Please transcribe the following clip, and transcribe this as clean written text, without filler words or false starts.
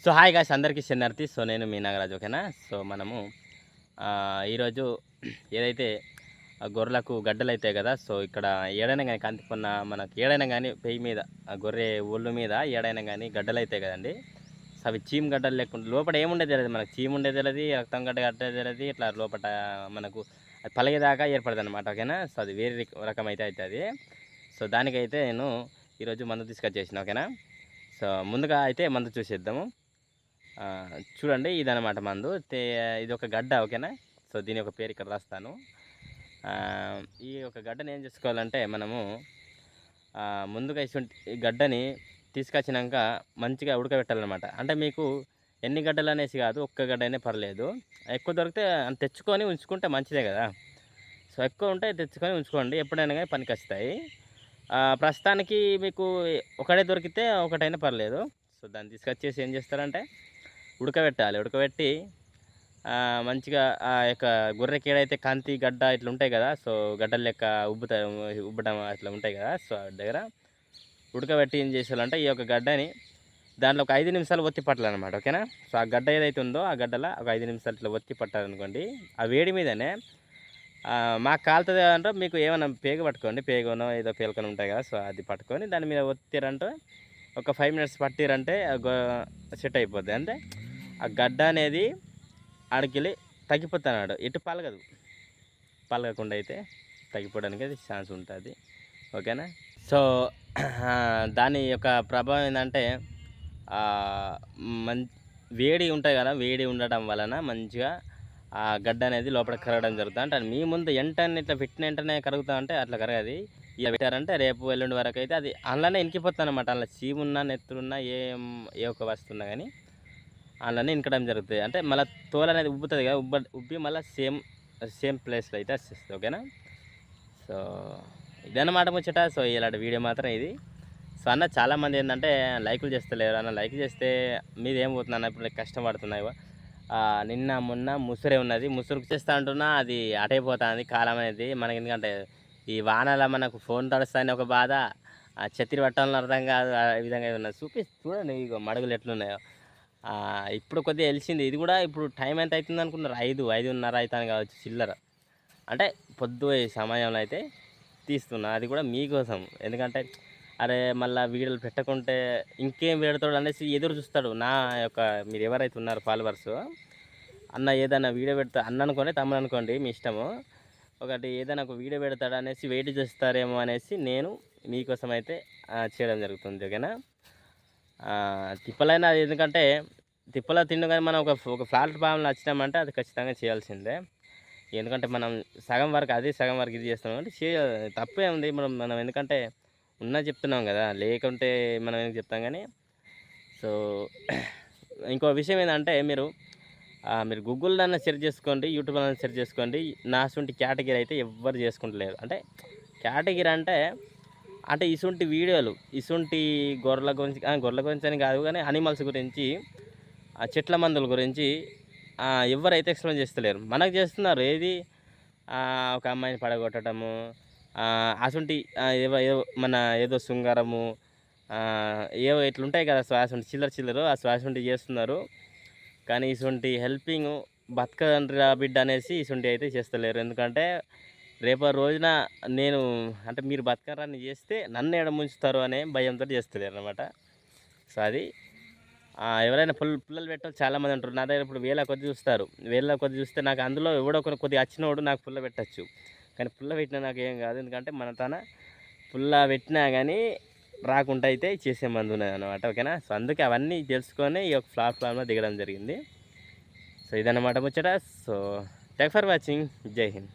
So hi guys అందరికీ శరణార్థి. So నేను మీ నాగరాజు, ఓకేనా. సో మనము ఈరోజు ఏదైతే గొర్రెలకు గడ్డలు అవుతాయి కదా. సో ఇక్కడ ఏడైనా కానీ కందికొన్న మనకు ఏడైనా కానీ పెయ్యి మీద గొర్రె ఒళ్ళు మీద ఏడైనా కానీ గడ్డలు అవుతాయి కదండి. సో అవి చీమ్ గడ్డలు లేకుండా లోపల ఏముండేది తెలియదు మనకు. చీమ్ ఉండేది తెలియదు, రక్తం గడ్డ కట్టేది తెలియదు. ఇట్లా లోపల మనకు అది పలిగేదాకా ఏర్పడుతుంది అనమాట, ఓకేనా. సో అది వేరే రకం అయితే అవుతుంది. సో దానికైతే నేను ఈరోజు మందు తీసుకొచ్చేసిన, ఓకేనా. సో ముందుగా అయితే మందు చూసేద్దాము. చూడండి, ఇదనమాట మందు. ఇది ఒక గడ్డ, ఓకేనా. సో దీని యొక్క పేరు ఇక్కడ రాస్తాను. ఈ యొక్క గడ్డని ఏం చేసుకోవాలంటే మనము ముందుగా ఈ గడ్డని తీసుకొచ్చినాక మంచిగా ఉడకబెట్టాలన్నమాట. అంటే మీకు ఎన్ని గడ్డలు అనేసి కాదు, ఒక్క గడ్డ అయినా పర్లేదు. ఎక్కువ దొరికితే తెచ్చుకొని ఉంచుకుంటే మంచిదే కదా. సో ఎక్కువ ఉంటే తెచ్చుకొని ఉంచుకోండి, ఎప్పుడైనా కానీ పనికి వస్తాయి. ప్రస్తుతానికి మీకు ఒకటే దొరికితే ఒకటైనా పర్లేదు. సో దాన్ని తీసుకొచ్చేసి ఏం చేస్తారంటే ఉడకబెట్టాలి. ఉడకబెట్టి మంచిగా ఆ యొక్క గొర్రెకి ఏడైతే కంతి గడ్డ ఇట్లా ఉంటాయి కదా. సో గడ్డలు లెక్క ఉబ్బడం అట్లా ఉంటాయి కదా. సో దగ్గర ఉడకబెట్టి ఏం చేసేయాలంటే ఈ యొక్క గడ్డని దాంట్లో ఒక 5 నిమిషాలు ఒత్తి పట్టాలన్నమాట, ఓకేనా. సో ఆ గడ్డ ఏదైతే ఉందో ఆ గడ్డలో ఒక 5 నిమిషాలు ఇట్లా ఒత్తి పట్టాలనుకోండి. ఆ వేడి మీదనే మాకు కాలుతుంది అంటే మీకు ఏమైనా పేగ పట్టుకోండి, పేగనో ఏదో పేలకొని ఉంటాయి కదా. సో అది పట్టుకొని దాని మీద ఒత్తిరంటే ఒక 5 మినిట్స్ పట్టిరంటే సెట్ అయిపోద్ది. అంటే ఆ గడ్డ అనేది ఆడికెళ్ళి తగ్గిపోతున్నాడు, ఎటు పలగదు. పలగకుండా అయితే తగ్గిపోవడానికి అది ఛాన్స్ ఉంటుంది, ఓకేనా. సో దాని యొక్క ప్రభావం ఏంటంటే వేడి ఉంటుంది కదా. వేడి ఉండడం వలన మంచిగా ఆ గడ్డ అనేది లోపల కరగడం జరుగుతుంది. అంటే మీ ముందు వెంటనే ఇట్లా పెట్టిన వెంటనే కరుగుతా అంటే అట్లా కరగది. ఇలా పెట్టారంటే రేపు ఎల్లుండి వరకు అయితే అది అందులోనే ఇంకిపోతుంది అనమాట. అందులో చీమున్నా నెత్తులున్నా ఏ ఒక్క వస్తున్నా కానీ అందులోనే ఇంకడం జరుగుతుంది. అంటే మళ్ళీ తోలు అనేది ఉబ్బుతుంది కదా, ఉబ్బి మళ్ళీ సేమ్ ప్లేస్లో అయితే వస్తుంది, ఓకేనా. సో ఇదన్నమాట ముచ్చట. సో ఇలాంటి వీడియో మాత్రం ఇది. సో అన్న చాలామంది ఏంటంటే లైకులు చేస్తలేరు. అన్న లైక్ చేస్తే మీది ఏం పోతుంది అన్న, ఇప్పుడు కష్టపడుతున్నాయి. నిన్న మొన్న ముసురే ఉన్నది, ముసురుకు చేస్తా అంటున్నా అది అటైపోతుంది కాలం అనేది మనకి. ఎందుకంటే ఈ వానల మనకు ఫోన్ తడుస్తాయని ఒక బాధ, ఛత్రి పట్టాలని అర్థం కాదు. ఆ విధంగా ఉన్నది. చూడండి ఇక మడుగులు ఎట్లున్నాయో. ఇప్పుడు కొద్దిగా తెలిసింది. ఇది కూడా ఇప్పుడు టైం ఎంత అవుతుంది అనుకున్నారు, 5:30 అవుతాను కావచ్చు చిల్లర. అంటే పొద్దు సమయంలో అయితే తీస్తున్నా, అది కూడా మీకోసం. ఎందుకంటే అరే మళ్ళీ వీడియోలు పెట్టకుంటే ఇంకేం పెడతాడు అనేసి ఎదురు చూస్తాడు నా యొక్క మీరు ఎవరైతే ఉన్నారో ఫాలోవర్స్. అన్న ఏదైనా వీడియో పెడతా, అన్న అనుకోండి తమ్ముడు అనుకోండి మీ ఇష్టము, ఒకటి ఏదైనా ఒక వీడియో పెడతాడు అనేసి వెయిట్ చేస్తారేమో అనేసి నేను మీకోసం అయితే చేయడం జరుగుతుంది, ఓకేనా. తిప్పలైనా ఎందుకంటే తిప్పలో తిండు కానీ మనం ఒక ప్లాట్ఫామ్లో వచ్చినామంటే అది ఖచ్చితంగా చేయాల్సిందే. ఎందుకంటే మనం సగం వరకు అది సగం వరకు ఇది చేస్తాం అంటే తప్పే ఉంది. మనం ఎందుకంటే ఉన్నా చెప్తున్నాం కదా, లేకుంటే మనం ఏం చెప్తాం కానీ. సో ఇంకో విషయం ఏంటంటే మీరు గూగుల్లో సెర్చ్ చేసుకోండి, యూట్యూబ్లో సెర్చ్ చేసుకోండి. నాసుంటి కేటగిరీ అయితే ఎవ్వరు చేసుకుంటలేరు. అంటే కేటగిరీ అంటే ఇసుంటి వీడియోలు, ఇసుంటి గొర్రెల గురించి అని కాదు కానీ అనిమల్స్ గురించి, చెట్ల మందుల గురించి ఎవరైతే ఎక్స్ప్లెయిన్ చేస్తలేరు. మనకు చేస్తున్నారు. ఏది ఒక అమ్మాయిని పడగొట్టడము, అసుంటి ఏదో మన ఏదో శృంగారము, ఏవో ఇట్లుంటాయి కదా శ్వాస చిల్లర ఆ శ్వాస చేస్తున్నారు. కానీ ఇసుంటి హెల్పింగ్ బతకరా బిడ్డ అనేసి ఇసుంటి అయితే చేస్తలేరు. ఎందుకంటే రేపటి రోజున నేను అంటే మీరు బతకరాన్ని చేస్తే నన్ను ఎడ ముంచుతారు అనే భయంతో చేస్తలేరు అనమాట. సో అది ఎవరైనా పుల్లలు పెట్టాలి చాలామంది ఉంటారు. నా దగ్గర ఇప్పుడు వేల కొద్ది చూస్తారు. వేల కొద్ది చూస్తే నాకు అందులో ఎవడో కొద్దిగా వచ్చినోడు నాకు పుల్ల పెట్టచ్చు. కానీ పుల్ల పెట్టినా నాకు ఏం కాదు. ఎందుకంటే మన తన పుల్ల పెట్టినా కానీ రాకుండా అయితే చేసే మందు ఉన్నది అనమాట, ఓకేనా. సో అందుకే అవన్నీ తెలుసుకొని ఈ యొక్క ప్లాట్ఫామ్లో దిగడం జరిగింది. సో ఇదన్నమాట ముచ్చట. So thank for watching. జై హింద్.